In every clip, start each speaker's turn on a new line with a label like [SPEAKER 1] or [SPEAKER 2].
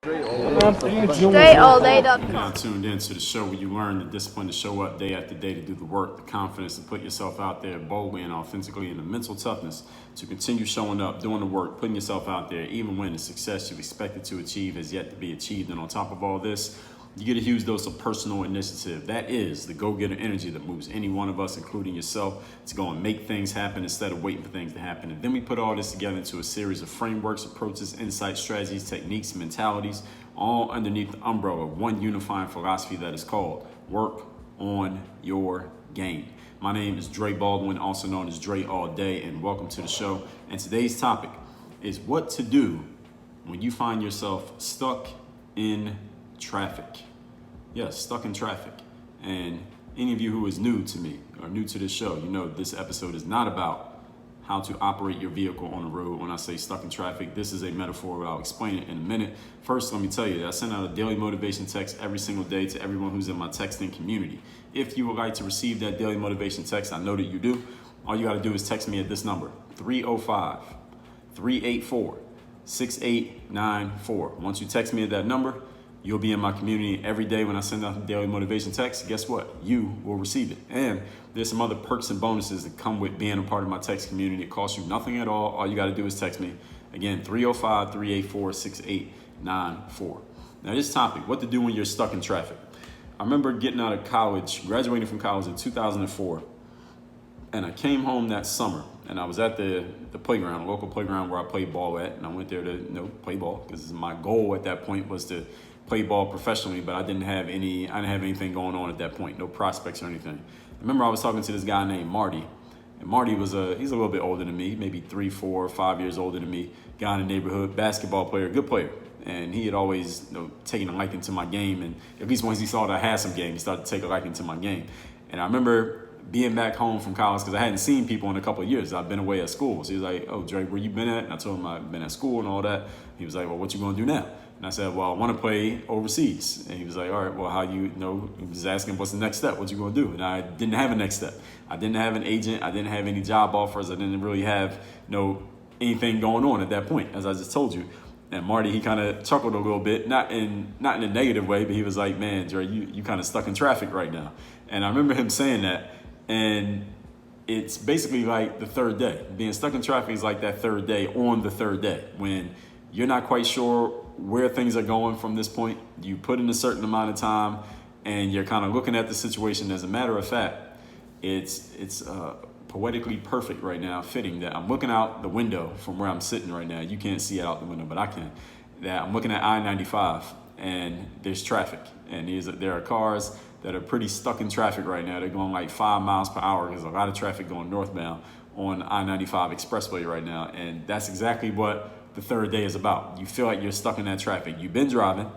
[SPEAKER 1] DreAllDay.com.
[SPEAKER 2] You're now tuned in to the show where you learn the discipline to show up day after day to do the work, the confidence to put yourself out there boldly and authentically, and the mental toughness to continue showing up, doing the work, putting yourself out there, even when the success you've expected to achieve has yet to be achieved. And on top of all this, you get a huge dose of personal initiative. That is the go-getter energy that moves any one of us, including yourself, to go and make things happen instead of waiting for things to happen. And then we put all this together into a series of frameworks, approaches, insights, strategies, techniques, mentalities, all underneath the umbrella of one unifying philosophy that is called work on your game. My name is Dre Baldwin, also known as Dre All Day, and welcome to the show. And today's topic is what to do when you find yourself stuck in traffic. Yes, stuck in traffic. And any of you who is new to me or new to this show, you know this episode is not about how to operate your vehicle on the road. When I say stuck in traffic, this is a metaphor. I'll explain it in a minute. First, let me tell you that I send out a daily motivation text every single day to everyone who's in my texting community. If you would like to receive that daily motivation text, I know that you do. All you got to do is text me at this number, 305-384-6894. Once you text me at that number, you'll be in my community every day when I send out the daily motivation text. Guess what? You will receive it. And there's some other perks and bonuses that come with being a part of my text community. It costs you nothing at all. All you got to do is text me. Again, 305-384-6894. Now, this topic, what to do when you're stuck in traffic. I remember getting out of college, graduating from college in 2004. And I came home that summer, and I was at the playground, a local playground where I played ball at. And I went there to play ball because my goal at that point was to play ball professionally, but I didn't have anything going on at that point, no prospects or anything. I remember I was talking to this guy named Marty, and Marty he's a little bit older than me, maybe 3, 4, 5 years older than me, guy in the neighborhood, basketball player, good player. And he had always taken a liking to my game, and at least once he saw that I had some game, he started to take a liking to my game. And I remember being back home from college because I hadn't seen people in a couple of years. I've been away at school. So he was like, "Oh, Dre, where you been at?" And I told him I've been at school and all that. He was like, "Well, what you gonna do now?" And I said, "Well, I want to play overseas." And he was like, "All right, well, how he was asking, what's the next step? What you going to do?" And I didn't have a next step. I didn't have an agent. I didn't have any job offers. I didn't really have, anything going on at that point, as I just told you. And Marty, he kind of chuckled a little bit, not in a negative way, but he was like, "Man, Dre, you kind of stuck in traffic right now." And I remember him saying that. And it's basically like the third day. Being stuck in traffic is like that third day on the third day when you're not quite sure where things are going from this point. You put in a certain amount of time and you're kind of looking at the situation. As a matter of fact, it's poetically perfect right now, fitting that I'm looking out the window from where I'm sitting right now. You can't see it out the window, but I can. That I'm looking at I-95 and there's traffic and there are cars that are pretty stuck in traffic right now. They're going like 5 miles per hour. There's a lot of traffic going northbound on I-95 expressway right now. And that's exactly what the third day is about. You feel like you're stuck in that traffic. You've been driving.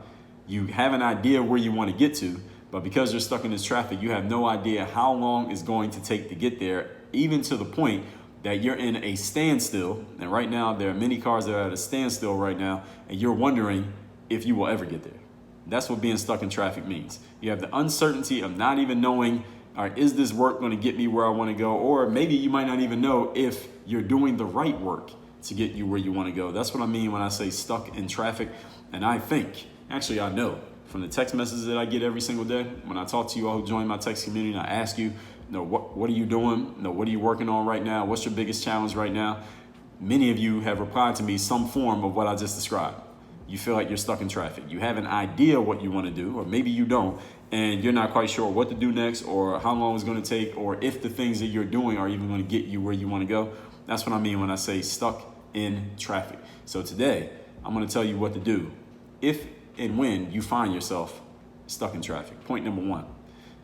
[SPEAKER 2] You have an idea where you want to get to, but because you're stuck in this traffic, you have no idea how long it's going to take to get there, even to the point that you're in a standstill. And right now, there are many cars that are at a standstill right now, and you're wondering if you will ever get there. That's what being stuck in traffic means. You have the uncertainty of not even knowing, all right, is this work going to get me where I want to go? Or maybe you might not even know if you're doing the right work to get you where you want to go. That's what I mean when I say stuck in traffic. And I know from the text messages that I get every single day, when I talk to you all who join my text community and I ask you, what are you doing? What are you working on right now? What's your biggest challenge right now? Many of you have replied to me some form of what I just described. You feel like you're stuck in traffic. You have an idea what you want to do, or maybe you don't, and you're not quite sure what to do next or how long it's going to take or if the things that you're doing are even going to get you where you want to go. That's what I mean when I say stuck in traffic. So today, I'm going to tell you what to do if and when you find yourself stuck in traffic. Point number 1.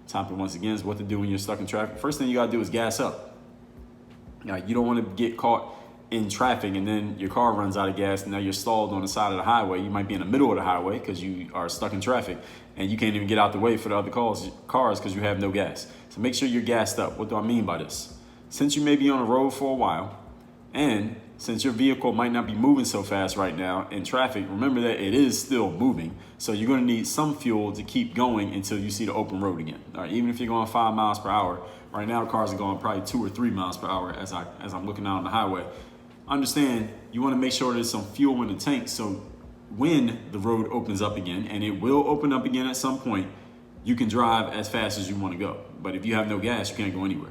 [SPEAKER 2] Topic once again is what to do when you're stuck in traffic. First thing you got to do is gas up. Now, you don't want to get caught in traffic and then your car runs out of gas and now you're stalled on the side of the highway. You might be in the middle of the highway because you are stuck in traffic and you can't even get out the way for the other cars because you have no gas. So make sure you're gassed up. What do I mean by this? Since you may be on the road for a while and since your vehicle might not be moving so fast right now in traffic, remember that it is still moving. So you're going to need some fuel to keep going until you see the open road again. All right, even if you're going 5 miles per hour, right now cars are going probably 2 or 3 miles per hour as I'm looking out on the highway. Understand, you want to make sure there's some fuel in the tank so when the road opens up again, and it will open up again at some point, you can drive as fast as you want to go. But if you have no gas, you can't go anywhere.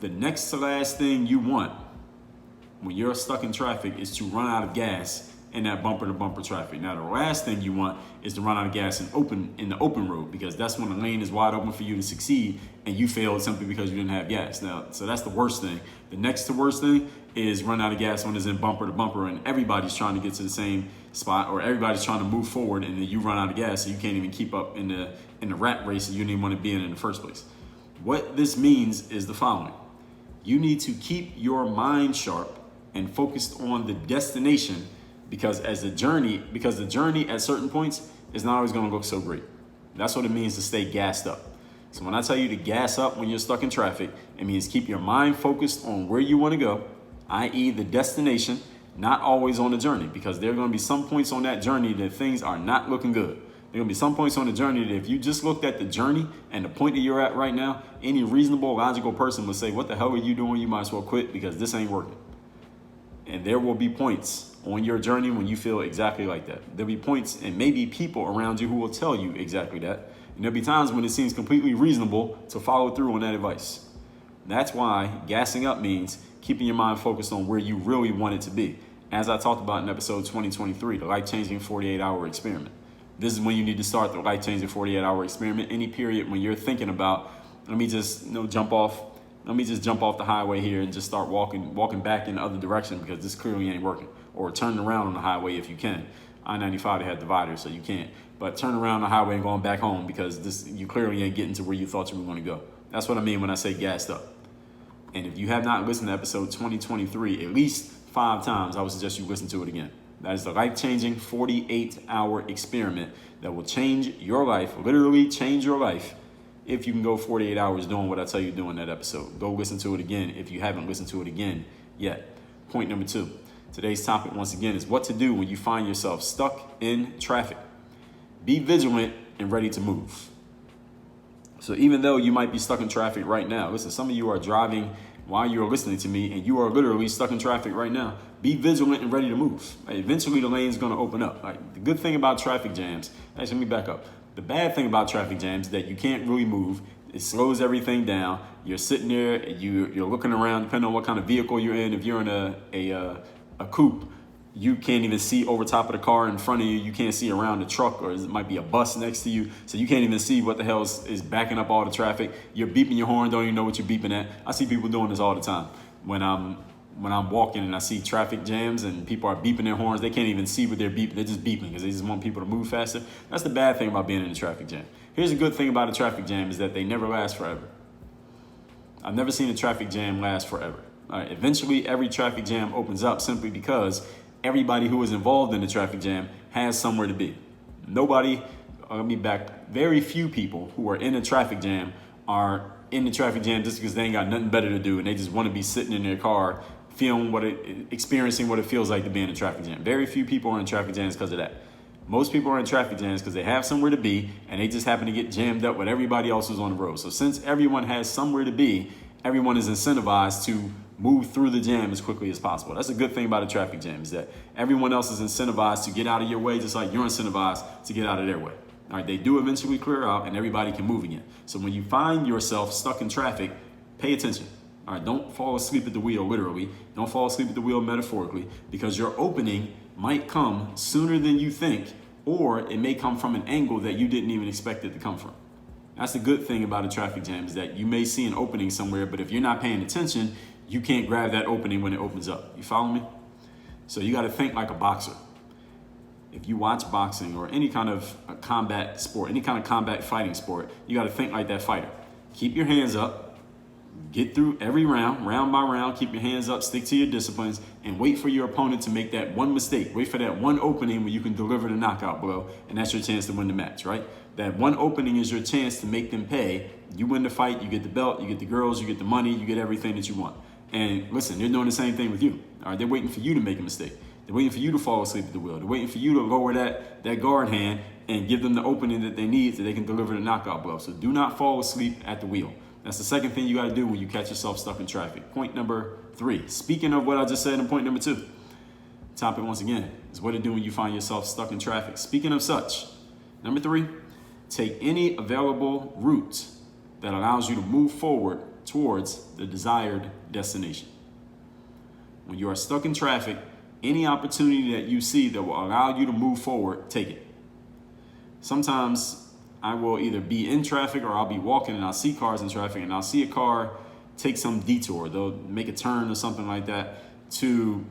[SPEAKER 2] The next to last thing you want when you're stuck in traffic is to run out of gas in that bumper to bumper traffic. Now, the last thing you want is to run out of gas in the open road, because that's when the lane is wide open for you to succeed and you failed simply because you didn't have gas. Now, so that's the worst thing. The next to worst thing is run out of gas when it's in bumper to bumper and everybody's trying to get to the same spot, or everybody's trying to move forward and then you run out of gas, so you can't even keep up in the rat race that you didn't even want to be in the first place. What this means is the following. You need to keep your mind sharp and focused on the destination, because the journey at certain points is not always going to look so great. That's what it means to stay gassed up. So when I tell you to gas up when you're stuck in traffic, it means keep your mind focused on where you want to go, i.e. the destination, not always on the journey, because there are going to be some points on that journey that things are not looking good. There are going to be some points on the journey that if you just looked at the journey and the point that you're at right now, any reasonable, logical person would say, what the hell are you doing? You might as well quit, because this ain't working. And there will be points on your journey when you feel exactly like that. There'll be points and maybe people around you who will tell you exactly that. And there'll be times when it seems completely reasonable to follow through on that advice. That's why gassing up means keeping your mind focused on where you really want it to be. As I talked about in episode 2023, the life-changing 48-hour experiment. This is when you need to start the life-changing 48-hour experiment. Any period when you're thinking about, let me just jump off the highway here and just start walking back in the other direction, because this clearly ain't working. Or turn around on the highway if you can. I-95, they had dividers, so you can't. But turn around the highway and going back home, because you clearly ain't getting to where you thought you were going to go. That's what I mean when I say gassed up. And if you have not listened to episode 2023 at least 5 times, I would suggest you listen to it again. That is the life-changing 48-hour experiment that will change your life, literally change your life, if you can go 48 hours doing what I tell you to do in that episode. Go listen to it again if you haven't listened to it again yet. Point number 2. Today's topic, once again, is what to do when you find yourself stuck in traffic. Be vigilant and ready to move. So even though you might be stuck in traffic right now, listen, some of you are driving while you're listening to me and you are literally stuck in traffic right now. Be vigilant and ready to move. Eventually the lane's going to open up. The good thing about traffic jams, actually, let me back up. The bad thing about traffic jams is that you can't really move. It slows everything down. You're sitting there, you're looking around, depending on what kind of vehicle you're in. If you're in a coupe, you can't even see over top of the car in front of you. You can't see around the truck, or it might be a bus next to you. So you can't even see what the hell is backing up all the traffic. You're beeping your horn, don't even know what you're beeping at. I see people doing this all the time. When I'm walking and I see traffic jams and people are beeping their horns, they can't even see what they're beeping. They're just beeping because they just want people to move faster. That's the bad thing about being in a traffic jam. Here's a good thing about a traffic jam is that they never last forever. I've never seen a traffic jam last forever. Eventually, every traffic jam opens up simply because everybody who is involved in the traffic jam has somewhere to be. Very few people who are in a traffic jam are in the traffic jam just because they ain't got nothing better to do and they just want to be sitting in their car experiencing what it feels like to be in a traffic jam. Very few people are in traffic jams because of that. Most people are in traffic jams because they have somewhere to be and they just happen to get jammed up with everybody else who's on the road. So since everyone has somewhere to be, everyone is incentivized to move through the jam as quickly as possible. That's a good thing about a traffic jam, is that everyone else is incentivized to get out of your way just like you're incentivized to get out of their way. All right, they do eventually clear out and everybody can move again. So when you find yourself stuck in traffic, pay attention. All right, don't fall asleep at the wheel, literally. Don't fall asleep at the wheel metaphorically, because your opening might come sooner than you think, or it may come from an angle that you didn't even expect it to come from. That's the good thing about a traffic jam, is that you may see an opening somewhere, but if you're not paying attention, you can't grab that opening when it opens up. You follow me? So you got to think like a boxer. If you watch boxing or any kind of combat sport, any kind of combat fighting sport, you got to think like that fighter. Keep your hands up. Get through every round by round. Keep your hands up. Stick to your disciplines and wait for your opponent to make that one mistake. Wait for that one opening where you can deliver the knockout blow, and that's your chance to win the match, right? That one opening is your chance to make them pay. You win the fight, you get the belt, you get the girls, you get the money, you get everything that you want. And listen, they're doing the same thing with you. All right, they're waiting for you to make a mistake. They're waiting for you to fall asleep at the wheel. They're waiting for you to lower that guard hand and give them the opening that they need so they can deliver the knockout blow. So do not fall asleep at the wheel. That's the second thing you got to do when you catch yourself stuck in traffic. Point number 3. Speaking of what I just said in point number 2, Topic once again is what to do when you find yourself stuck in traffic. Speaking of such, number 3, take any available route that allows you to move forward towards the desired destination. When you are stuck in traffic, any opportunity that you see that will allow you to move forward, take it. Sometimes I will either be in traffic or I'll be walking and I'll see cars in traffic and I'll see a car take some detour. They'll make a turn or something like that to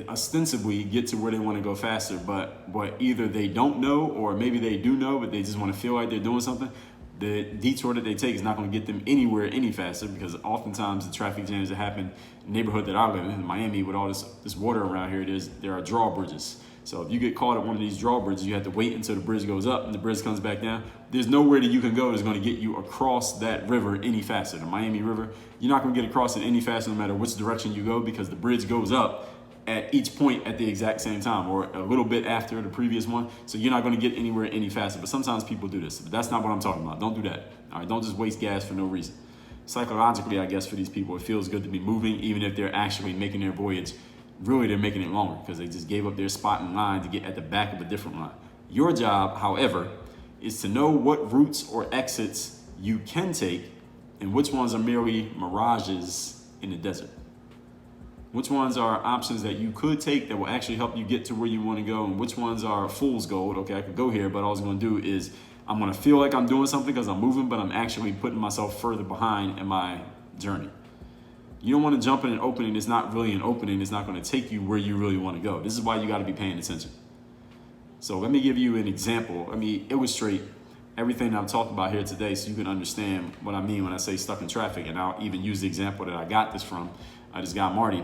[SPEAKER 2] ostensibly get to where they want to go faster, but either they don't know or maybe they do know, but they just want to feel like they're doing something. The detour that they take is not going to get them anywhere any faster, because oftentimes the traffic jams that happen in the neighborhood that I live in Miami, with all this water around here, there are drawbridges. So if you get caught at one of these drawbridges, you have to wait until the bridge goes up and the bridge comes back down. There's nowhere that you can go that's going to get you across that river any faster. The Miami River, you're not going to get across it any faster no matter which direction you go, because the bridge goes up at each point at the exact same time, or a little bit after the previous one. So you're not going to get anywhere any faster. But sometimes people do this. But that's not what I'm talking about. Don't do that. All right, don't just waste gas for no reason. Psychologically, I guess for these people, it feels good to be moving, even if they're actually making their voyage. Really, they're making it longer because they just gave up their spot in line to get at the back of a different line. Your job, however, is to know what routes or exits you can take and which ones are merely mirages in the desert. Which ones are options that you could take that will actually help you get to where you want to go, and which ones are fool's gold. Okay, I could go here, but all I was going to do is I'm going to feel like I'm doing something because I'm moving, but I'm actually putting myself further behind in my journey. You don't want to jump in an opening that's not really an opening. It's not going to take you where you really want to go. This is why you got to be paying attention. So let me give you an example. Let me illustrate everything that I've talked about here today so you can understand what I mean when I say stuck in traffic. And I'll even use the example that I got this from. I just got Marty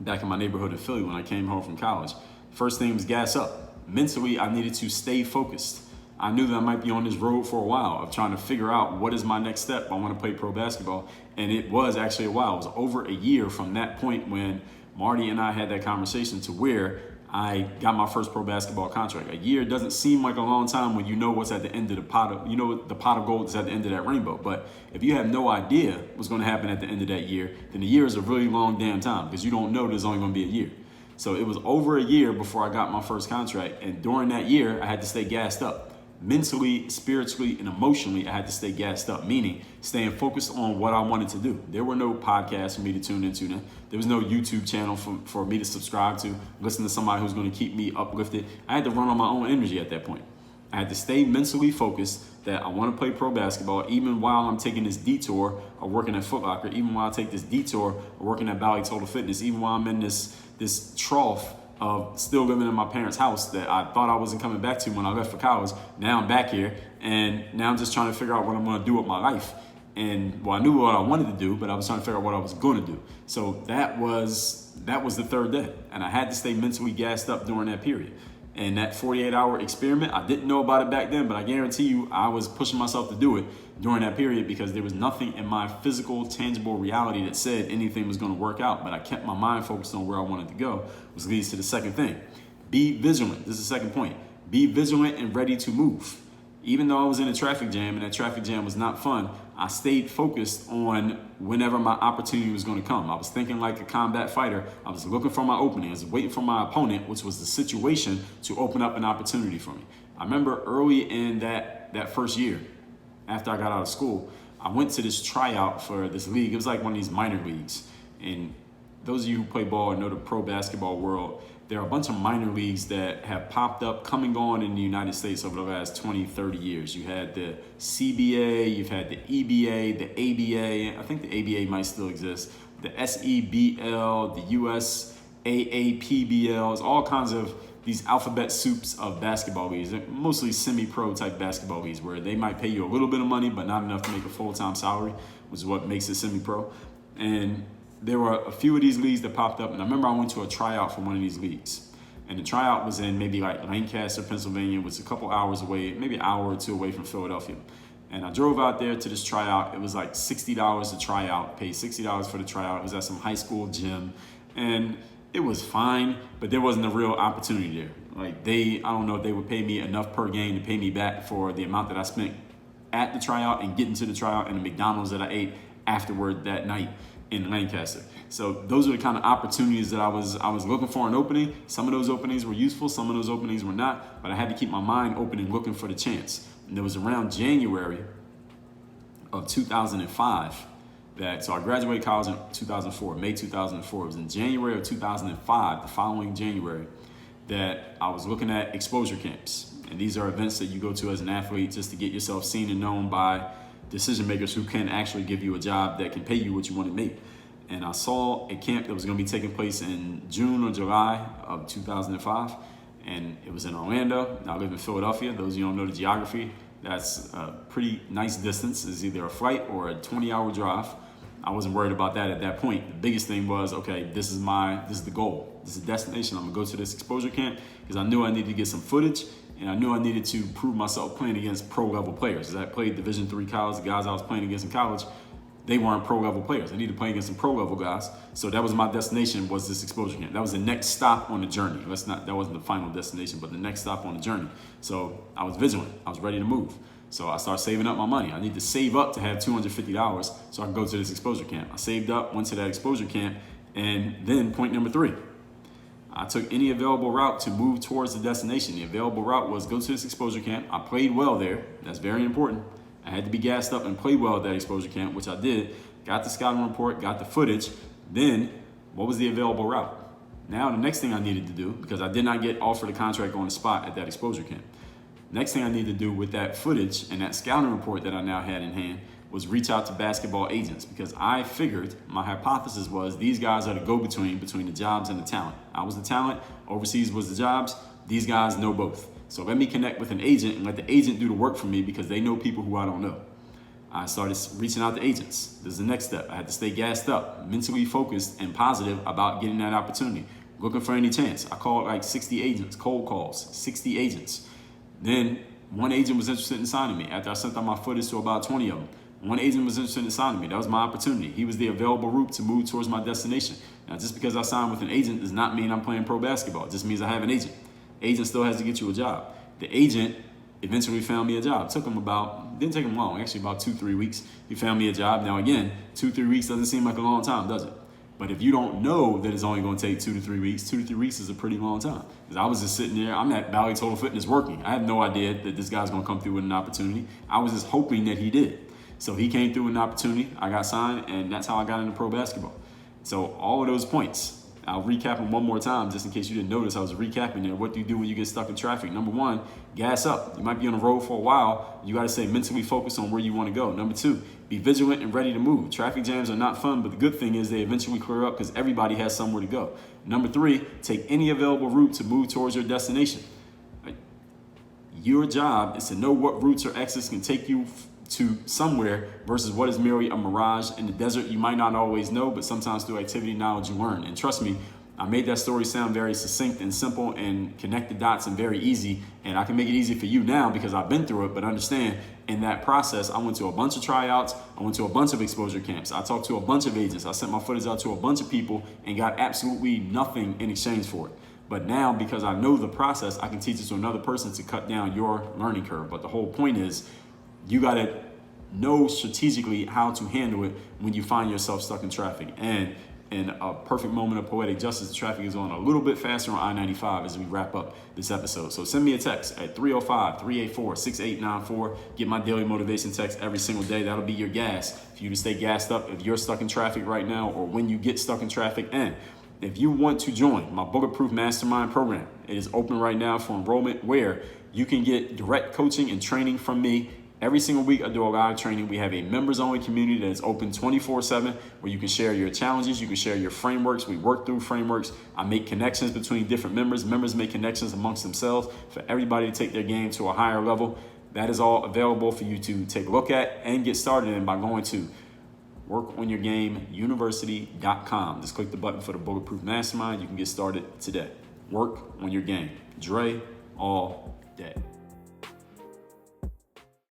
[SPEAKER 2] back in my neighborhood in Philly when I came home from college. First thing was gas up. Mentally, I needed to stay focused. I knew that I might be on this road for a while of trying to figure out what is my next step. I want to play pro basketball. And it was actually a while. It was over a year from that point when Marty and I had that conversation to where I got my first pro basketball contract. A year doesn't seem like a long time when you know what's at the end of the pot of, you know, the pot of gold is at the end of that rainbow. But if you have no idea what's going to happen at the end of that year, then a year is a really long damn time because you don't know there's only going to be a year. So it was over a year before I got my first contract. And during that year, I had to stay gassed up. Mentally, spiritually, and emotionally, I had to stay gassed up, meaning staying focused on what I wanted to do. There were no podcasts for me to tune into then. There was no YouTube channel for me to subscribe to, listen to somebody who's going to keep me uplifted. I had to run on my own energy at that point. I had to stay mentally focused that I want to play pro basketball, even while I'm taking this detour of working at Foot Locker, even while I take this detour of working at Bally Total Fitness, even while I'm in this trough of still living in my parents' house that I thought I wasn't coming back to when I left for college. Now I'm back here, and now I'm just trying to figure out what I'm going to do with my life. And well, I knew what I wanted to do, but I was trying to figure out what I was going to do. So that was the third day, and I had to stay mentally gassed up during that period. And that 48-hour experiment, I didn't know about it back then, but I guarantee you I was pushing myself to do it during that period because there was nothing in my physical, tangible reality that said anything was going to work out. But I kept my mind focused on where I wanted to go, which leads to the second thing. Be vigilant. This is the second point. Be vigilant and ready to move. Even though I was in a traffic jam and that traffic jam was not fun, I stayed focused on whenever my opportunity was going to come. I was thinking like a combat fighter. I was looking for my opening. I was waiting for my opponent, which was the situation, to open up an opportunity for me. I remember early in that first year, after I got out of school, I went to this tryout for this league. It was like one of these minor leagues. And those of you who play ball and know the pro basketball world, there are a bunch of minor leagues that have popped up, coming on in the United States over the last 20, 30 years. You had the CBA, you've had the EBA, the ABA, I think the ABA might still exist, the SEBL, the US AAPBLs, all kinds of these alphabet soups of basketball leagues, mostly semi-pro type basketball leagues where they might pay you a little bit of money, but not enough to make a full-time salary, which is what makes it semi-pro. And there were a few of these leagues that popped up, and I remember I went to a tryout for one of these leagues. And the tryout was in maybe like Lancaster, Pennsylvania, which is a couple hours away, maybe an hour or two away from Philadelphia. And I drove out there to this tryout. It was like $60 to try out, paid $60 for the tryout. It was at some high school gym. And it was fine, but there wasn't a real opportunity there. Like I don't know if they would pay me enough per game to pay me back for the amount that I spent at the tryout and getting to the tryout and the McDonald's that I ate afterward that night. in Lancaster. So those are the kind of opportunities that I was looking for an opening. Some of those openings were useful, some of those openings were not, but I had to keep my mind open and looking for the chance. And it was around January of 2005 so I graduated college in 2004, May 2004. It was in January of 2005, the following January, that I was looking at exposure camps. And these are events that you go to as an athlete just to get yourself seen and known by decision makers who can actually give you a job that can pay you what you want to make. And I saw a camp that was going to be taking place in June or July of 2005. And it was in Orlando. I live in Philadelphia. Those of you who don't know the geography, that's a pretty nice distance. It's either a flight or a 20-hour drive. I wasn't worried about that at that point. The biggest thing was, okay, this is the goal. This is the destination. I'm gonna go to this exposure camp because I knew I needed to get some footage, and I knew I needed to prove myself playing against pro-level players. As I played Division III college, the guys I was playing against in college, they weren't pro-level players. I needed to play against some pro-level guys. So that was my destination, was this exposure camp. That was the next stop on the journey. That wasn't the final destination, but the next stop on the journey. So I was vigilant. I was ready to move. So I started saving up my money. I need to save up to have $250 so I can go to this exposure camp. I saved up, went to that exposure camp, and then point number 3. I took any available route to move towards the destination. The available route was go to this exposure camp. I played well there. That's very important. I had to be gassed up and play well at that exposure camp, which I did. Got the scouting report, got the footage. Then, what was the available route? Now, the next thing I needed to do, because I did not get offered a contract on the spot at that exposure camp, next thing I needed to do with that footage and that scouting report that I now had in hand was reach out to basketball agents, because I figured, my hypothesis was, these guys are the go-between between the jobs and the talent. I was the talent, overseas was the jobs. These guys know both. So let me connect with an agent and let the agent do the work for me, because they know people who I don't know. I started reaching out to agents. This is the next step. I had to stay gassed up, mentally focused and positive about getting that opportunity, looking for any chance. I called like 60 agents, cold calls, 60 agents. Then one agent was interested in signing me after I sent out my footage to about 20 of them. One agent was interested in signing me. That was my opportunity. He was the available route to move towards my destination. Now, just because I signed with an agent does not mean I'm playing pro basketball. It just means I have an agent. Agent still has to get you a job. The agent eventually found me a job. It took him didn't take him long, actually about 2-3 weeks. He found me a job. Now again, 2-3 weeks doesn't seem like a long time, does it? But if you don't know that it's only going to take 2 to 3 weeks, 2 to 3 weeks is a pretty long time. Because I was just sitting there, I'm at Valley Total Fitness working. I had no idea that this guy's going to come through with an opportunity. I was just hoping that he did. So he came through with an opportunity, I got signed, and that's how I got into pro basketball. So all of those points, I'll recap them one more time just in case you didn't notice. I was recapping there. What do you do when you get stuck in traffic? Number 1, gas up. You might be on the road for a while. You got to stay mentally focused on where you want to go. Number 2, be vigilant and ready to move. Traffic jams are not fun, but the good thing is they eventually clear up because everybody has somewhere to go. Number 3, take any available route to move towards your destination. Your job is to know what routes or exits can take you to somewhere versus what is merely a mirage in the desert. You might not always know, but sometimes through activity knowledge you learn. And trust me, I made that story sound very succinct and simple and connect the dots and very easy. And I can make it easy for you now because I've been through it. But understand, in that process, I went to a bunch of tryouts. I went to a bunch of exposure camps. I talked to a bunch of agents. I sent my footage out to a bunch of people and got absolutely nothing in exchange for it. But now, because I know the process, I can teach it to another person to cut down your learning curve. But the whole point is, you got to know strategically how to handle it when you find yourself stuck in traffic. And in a perfect moment of poetic justice, the traffic is going a little bit faster on I-95 as we wrap up this episode. So send me a text at 305-384-6894. Get my daily motivation text every single day. That'll be your gas for you to stay gassed up if you're stuck in traffic right now or when you get stuck in traffic. And if you want to join my Bulletproof Mastermind program, it is open right now for enrollment, where you can get direct coaching and training from me. Every single week I do a live training. We have a members-only community that is open 24/7, where you can share your challenges, you can share your frameworks. We work through frameworks. I make connections between different members. Members make connections amongst themselves for everybody to take their game to a higher level. That is all available for you to take a look at and get started in by going to workonyourgameuniversity.com. Just click the button for the Bulletproof Mastermind. You can get started today. Work on your game. Dre all day.